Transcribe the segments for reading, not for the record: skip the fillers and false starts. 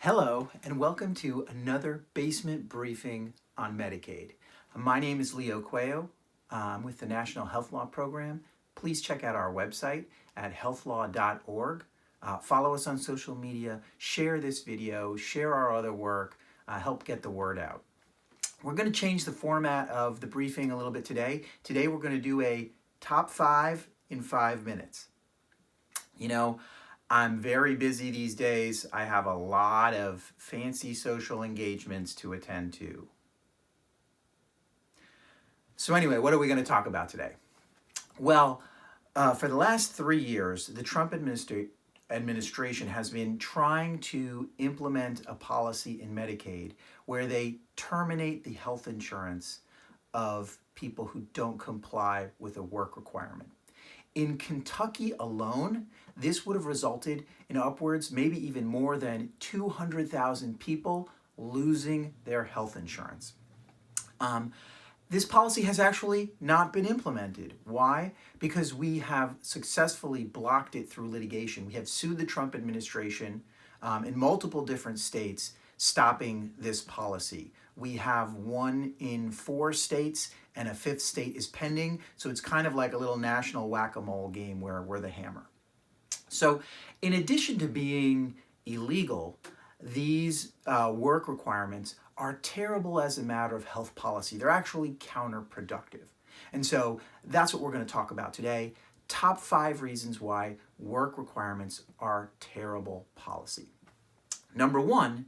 Hello, and welcome to another basement briefing on Medicaid. My name is Cuello. I'm with the National Health Law Program. Please check out our website at healthlaw.org. Follow us on social media, share this video, share our other work, help get the word out. We're going to change the format of the briefing a little bit today. Today we're going to do a top 5 in 5 minutes. You know, I'm very busy these days. I have a lot of fancy social engagements to attend to. So anyway, what are we going to talk about today? Well, for the last 3 years, the Trump administration has been trying to implement a policy in Medicaid where they terminate the health insurance of people who don't comply with a work requirement. In Kentucky alone, this would have resulted in upwards, maybe even more than 200,000 people losing their health insurance. This policy has actually not been implemented. Why? Because we have successfully blocked it through litigation. We have sued the Trump administration in multiple different states, stopping this policy. We have won in 4 states, and a 5th state is pending. So it's kind of like a little national whack-a-mole game where we're the hammer. So in addition to being illegal, these work requirements are terrible as a matter of health policy. They're actually counterproductive. And so that's what we're going to talk about today. Top 5 reasons why work requirements are terrible policy. Number 1,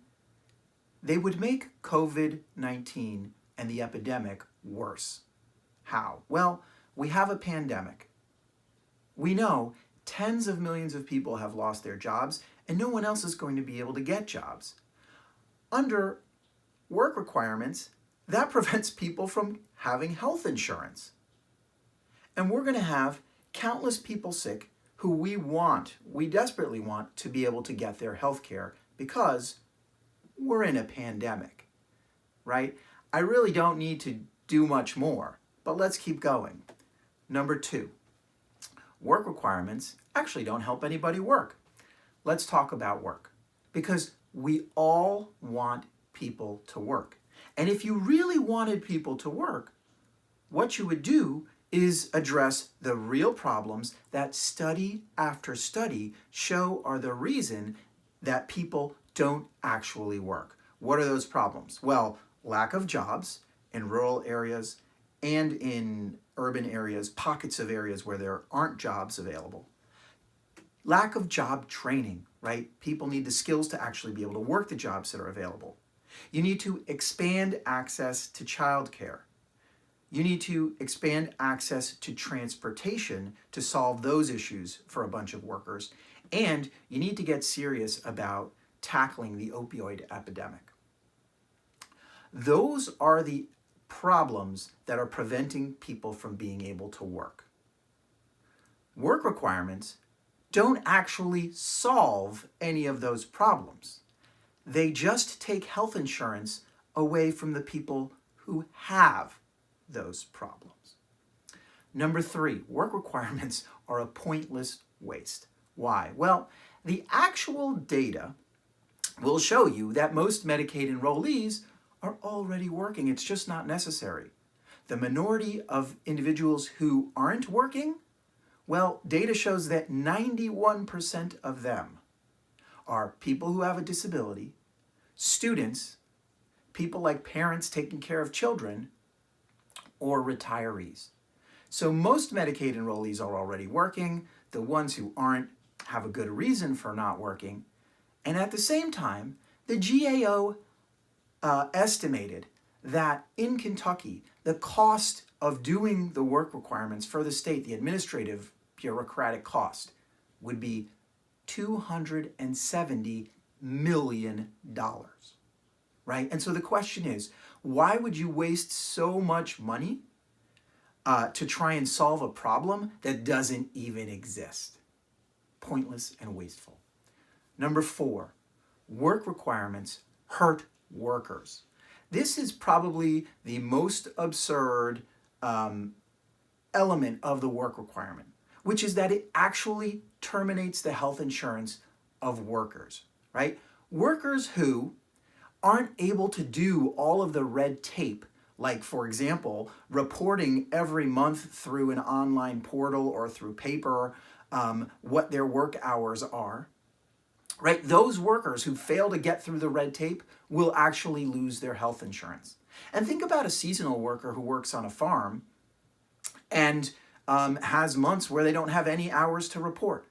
they would make COVID-19 and the epidemic worse. How? Well, we have a pandemic. We know tens of millions of people have lost their jobs, and no one else is going to be able to get jobs. Under work requirements, that prevents people from having health insurance. And we're going to have countless people sick who we desperately want to be able to get their health care because we're in a pandemic, right? I really don't need to do much more, but let's keep going. Number 2, work requirements actually don't help anybody work. Let's talk about work, because we all want people to work. And if you really wanted people to work, what you would do is address the real problems that study after study show are the reason that people don't actually work. What are those problems? Well, lack of jobs in rural areas and in urban areas, pockets of areas where there aren't jobs available. Lack of job training, right? People need the skills to actually be able to work the jobs that are available. You need to expand access to childcare. You need to expand access to transportation to solve those issues for a bunch of workers. And you need to get serious about tackling the opioid epidemic. Those are the problems that are preventing people from being able to work. Work requirements don't actually solve any of those problems. They just take health insurance away from the people who have those problems. Number 3, work requirements are a pointless waste. Why? Well, the actual data will show you that most Medicaid enrollees are already working. It's just not necessary. The minority of individuals who aren't working, well, data shows that 91% of them are people who have a disability, students, people like parents taking care of children, or retirees. So most Medicaid enrollees are already working. The ones who aren't have a good reason for not working. And at the same time, the GAO estimated that in Kentucky, the cost of doing the work requirements for the state, the administrative bureaucratic cost, would be $270 million, right? And so the question is, why would you waste so much money to try and solve a problem that doesn't even exist? Pointless and wasteful. Number 4, work requirements hurt workers. This is probably the most absurd element of the work requirement, which is that it actually terminates the health insurance of workers, right? Workers who aren't able to do all of the red tape, like, for example, reporting every month through an online portal or through paper what their work hours are, right? Those workers who fail to get through the red tape will actually lose their health insurance. And think about a seasonal worker who works on a farm and has months where they don't have any hours to report.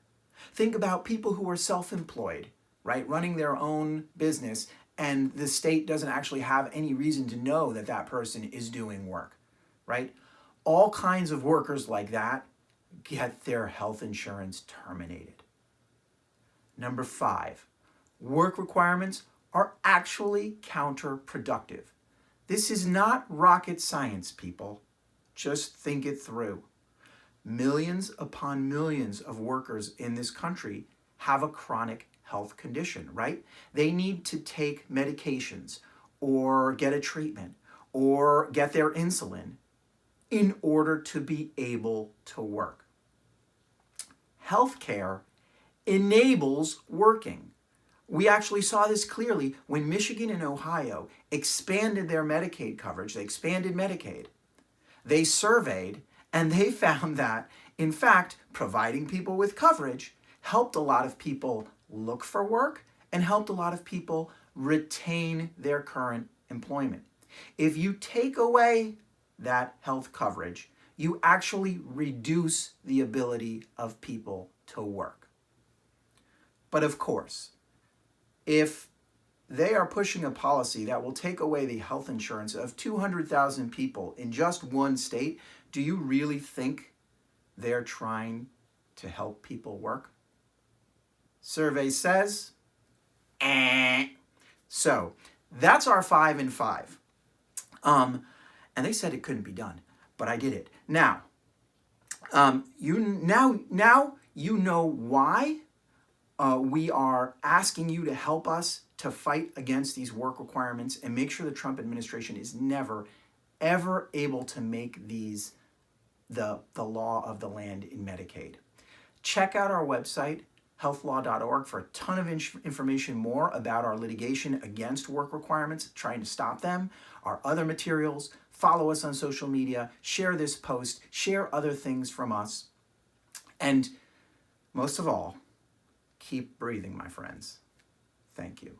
Think about people who are self-employed, right? Running their own business, and the state doesn't actually have any reason to know that that person is doing work, right? All kinds of workers like that get their health insurance terminated. Number 5, work requirements are actually counterproductive. This is not rocket science, people. Just think it through. Millions upon millions of workers in this country have a chronic health condition, right? They need to take medications or get a treatment or get their insulin in order to be able to work. Healthcare enables working. We actually saw this clearly when Michigan and Ohio expanded their Medicaid coverage. They expanded Medicaid. They surveyed and they found that, in fact, providing people with coverage helped a lot of people look for work and helped a lot of people retain their current employment. If you take away that health coverage, you actually reduce the ability of people to work. But of course, if they are pushing a policy that will take away the health insurance of 200,000 people in just one state, do you really think they're trying to help people work? Survey says, So that's our 5 and 5. And they said it couldn't be done, but I did it. Now, you know why we are asking you to help us to fight against these work requirements and make sure the Trump administration is never, ever able to make these the law of the land in Medicaid. Check out our website, healthlaw.org, for a ton of information more about our litigation against work requirements, trying to stop them, our other materials. Follow us on social media, share this post, share other things from us, and most of all, keep breathing, my friends. Thank you.